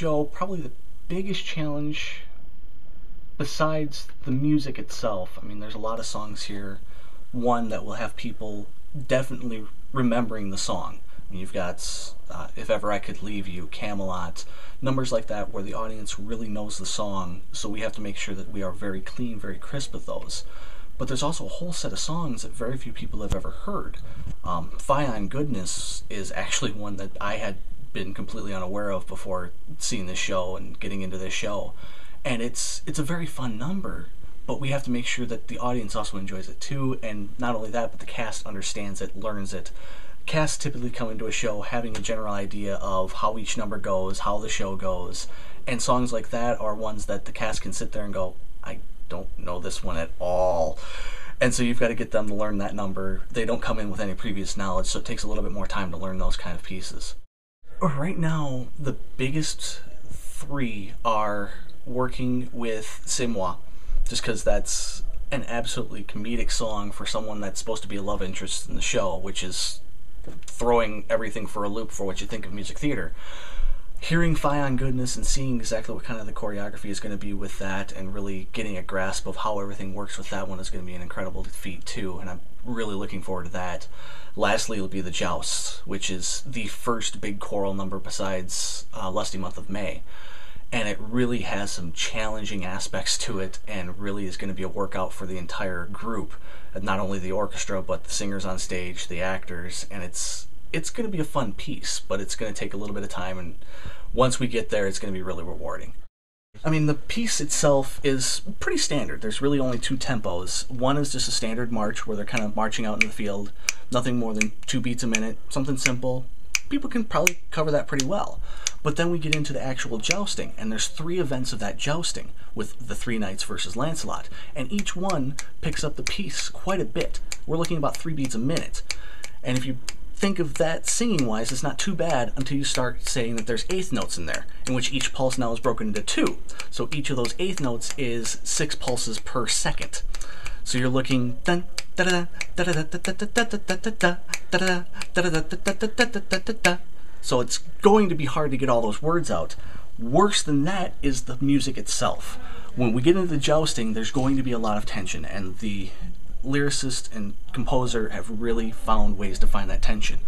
show, probably the biggest challenge besides the music itself, I mean, there's a lot of songs here, one that will have people definitely remembering the song. I mean, you've got If Ever I Could Leave You, Camelot, numbers like that where the audience really knows the song, so we have to make sure that we are very clean, very crisp with those. But there's also a whole set of songs that very few people have ever heard. Fi on Goodness is actually one that I had been completely unaware of before seeing this show and getting into this show. And it's a very fun number, but we have to make sure that the audience also enjoys it too, and not only that, but the cast understands it, learns it. Casts typically come into a show having a general idea of how each number goes, how the show goes, and songs like that are ones that the cast can sit there and go, I don't know this one at all. And so you've got to get them to learn that number. They don't come in with any previous knowledge, so it takes a little bit more time to learn those kind of pieces. Right now, the biggest three are working with C'est Moi, just because that's an absolutely comedic song for someone that's supposed to be a love interest in the show, which is throwing everything for a loop for what you think of music theater. Hearing Fi on Goodness and seeing exactly what kind of the choreography is going to be with that and really getting a grasp of how everything works with that one is going to be an incredible feat too, and I'm really looking forward to that. Lastly, it'll be the Jousts, which is the first big choral number besides Lusty Month of May. And it really has some challenging aspects to it and really is going to be a workout for the entire group. Not only the orchestra, but the singers on stage, the actors, and it's going to be a fun piece, but it's going to take a little bit of time, and once we get there, it's going to be really rewarding. I mean, the piece itself is pretty standard. There's really only two tempos. One is just a standard march where they're kind of marching out into the field, nothing more than 2 beats a minute, something simple. People can probably cover that pretty well. But then we get into the actual jousting, and there's 3 events of that jousting with the 3 knights versus Lancelot, and each one picks up the piece quite a bit. We're looking at about 3 beats a minute. And if you think of that singing-wise, it's not too bad until you start saying that there's eighth notes in there, in which each pulse now is broken into 2. So each of those eighth notes is 6 pulses per second. So you're looking dun da da da da da da da da da da da da. So it's going to be hard to get all those words out. Worse than that is the music itself. When we get into the jousting, there's going to be a lot of tension, and the lyricist and composer have really found ways to find that tension.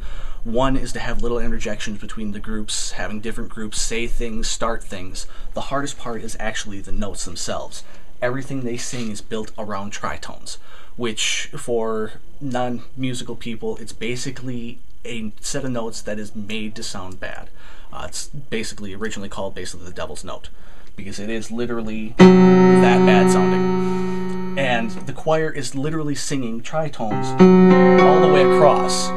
One is to have little interjections between the groups, having different groups say things, start things. The hardest part is actually the notes themselves. Everything they sing is built around tritones, which for non-musical people, it's basically a set of notes that is made to sound bad. It's basically originally called the devil's note, because it is literally that bad sounding. And the choir is literally singing tritones all the way across.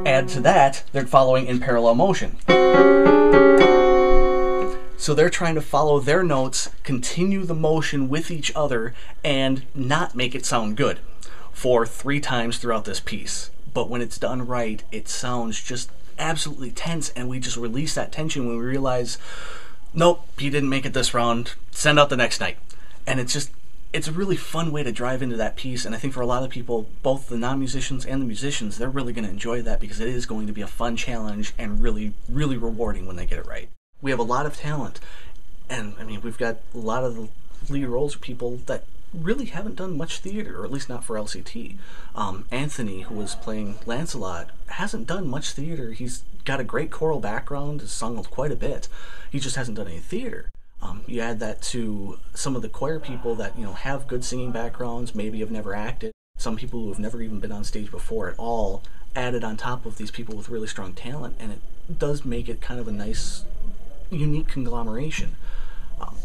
Add to that, they're following in parallel motion. So they're trying to follow their notes, continue the motion with each other, and not make it sound good for 3 times throughout this piece. But when it's done right, it sounds just absolutely tense, and we just release that tension when we realize, nope, he didn't make it this round, send out the next night. And it's a really fun way to drive into that piece, and I think for a lot of people, both the non-musicians and the musicians, they're really going to enjoy that because it is going to be a fun challenge and really, really rewarding when they get it right. We have a lot of talent, and I mean, we've got a lot of the lead roles of people that really haven't done much theater, or at least not for LCT. Anthony, who was playing Lancelot, hasn't done much theater. He's got a great choral background, has sung quite a bit. He just hasn't done any theater. You add that to some of the choir people that, you know, have good singing backgrounds, maybe have never acted. Some people who have never even been on stage before at all, added on top of these people with really strong talent, and it does make it kind of a nice, unique conglomeration.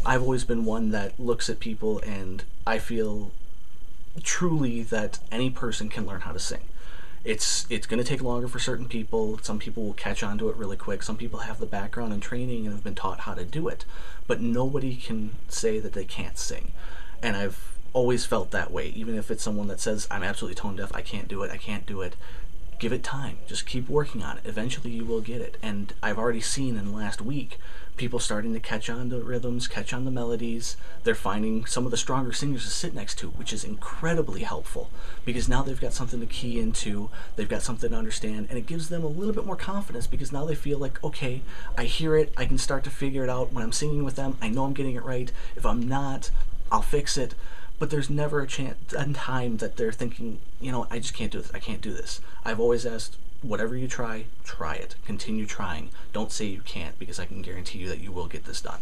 I've always been one that looks at people, and I feel truly that any person can learn how to sing. It's going to take longer for certain people. Some people will catch on to it really quick. Some people have the background and training and have been taught how to do it. But nobody can say that they can't sing. And I've always felt that way. Even if it's someone that says, I'm absolutely tone deaf, I can't do it, give it time. Just keep working on it. Eventually you will get it. And I've already seen in the last week people starting to catch on to rhythms, catch on the melodies. They're finding some of the stronger singers to sit next to, which is incredibly helpful, because now they've got something to key into, they've got something to understand, and it gives them a little bit more confidence, because now they feel like, okay, I hear it, I can start to figure it out when I'm singing with them, I know I'm getting it right. If I'm not, I'll fix it. But there's never a time that they're thinking, you know, I just can't do this, I can't do this. I've always asked, whatever you try it. Continue trying. Don't say you can't, because I can guarantee you that you will get this done.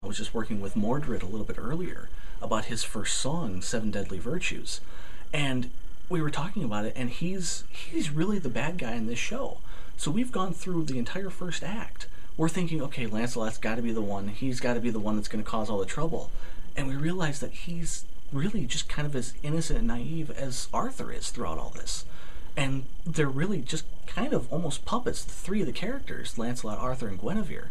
I was just working with Mordred a little bit earlier about his first song, Seven Deadly Virtues. And we were talking about it, and he's really the bad guy in this show. So we've gone through the entire first act. We're thinking, okay, Lancelot's got to be the one. He's got to be the one that's going to cause all the trouble. And we realize that he's really just kind of as innocent and naive as Arthur is throughout all this. And they're really just kind of almost puppets, the three of the characters, Lancelot, Arthur, and Guinevere.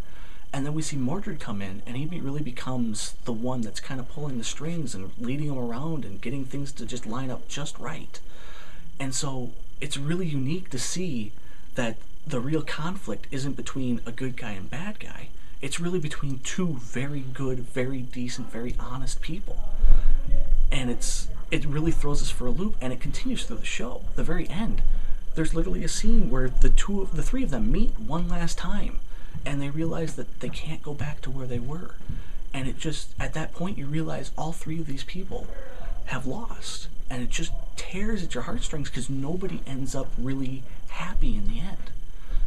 And then we see Mordred come in, and he really becomes the one that's kind of pulling the strings and leading them around and getting things to just line up just right. And so it's really unique to see that the real conflict isn't between a good guy and bad guy. It's really between two very good, very decent, very honest people. And it really throws us for a loop, and it continues through the show. The very end, there's literally a scene where the three of them meet one last time, and they realize that they can't go back to where they were. And it just, at that point, you realize all three of these people have lost, and it just tears at your heartstrings, because nobody ends up really happy in the end.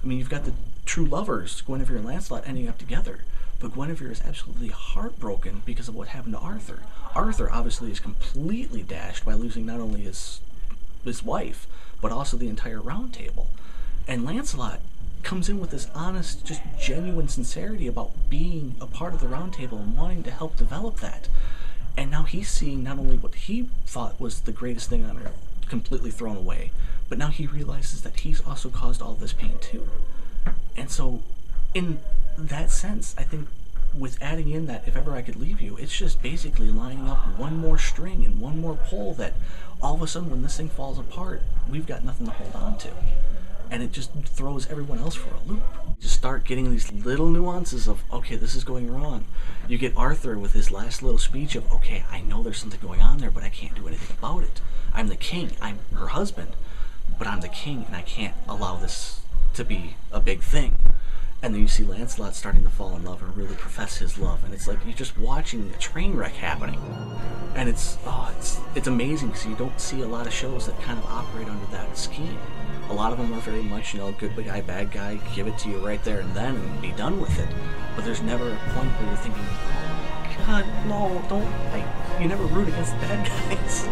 I mean, you've got the true lovers, Guinevere and Lancelot, ending up together, but Guinevere is absolutely heartbroken because of what happened to Arthur. Arthur obviously is completely dashed by losing not only his wife, but also the entire round table. And Lancelot comes in with this honest, just genuine sincerity about being a part of the round table and wanting to help develop that. And now he's seeing not only what he thought was the greatest thing on earth completely thrown away, but now he realizes that he's also caused all this pain too. And so, in that sense, I think with adding in that If Ever I Could Leave You, it's just basically lining up one more string and one more pull that all of a sudden when this thing falls apart, we've got nothing to hold on to. And it just throws everyone else for a loop. You just start getting these little nuances of, okay, this is going wrong. You get Arthur with his last little speech of, okay, I know there's something going on there, but I can't do anything about it. I'm the king, I'm her husband, but I'm the king and I can't allow this to be a big thing. And then you see Lancelot starting to fall in love and really profess his love, and it's like you're just watching a train wreck happening. And it's amazing, because you don't see a lot of shows that kind of operate under that scheme. A lot of them are very much, you know, good guy, bad guy, give it to you right there and then and be done with it. But there's never a point where you're thinking, God, no, don't, you never root against the bad guys.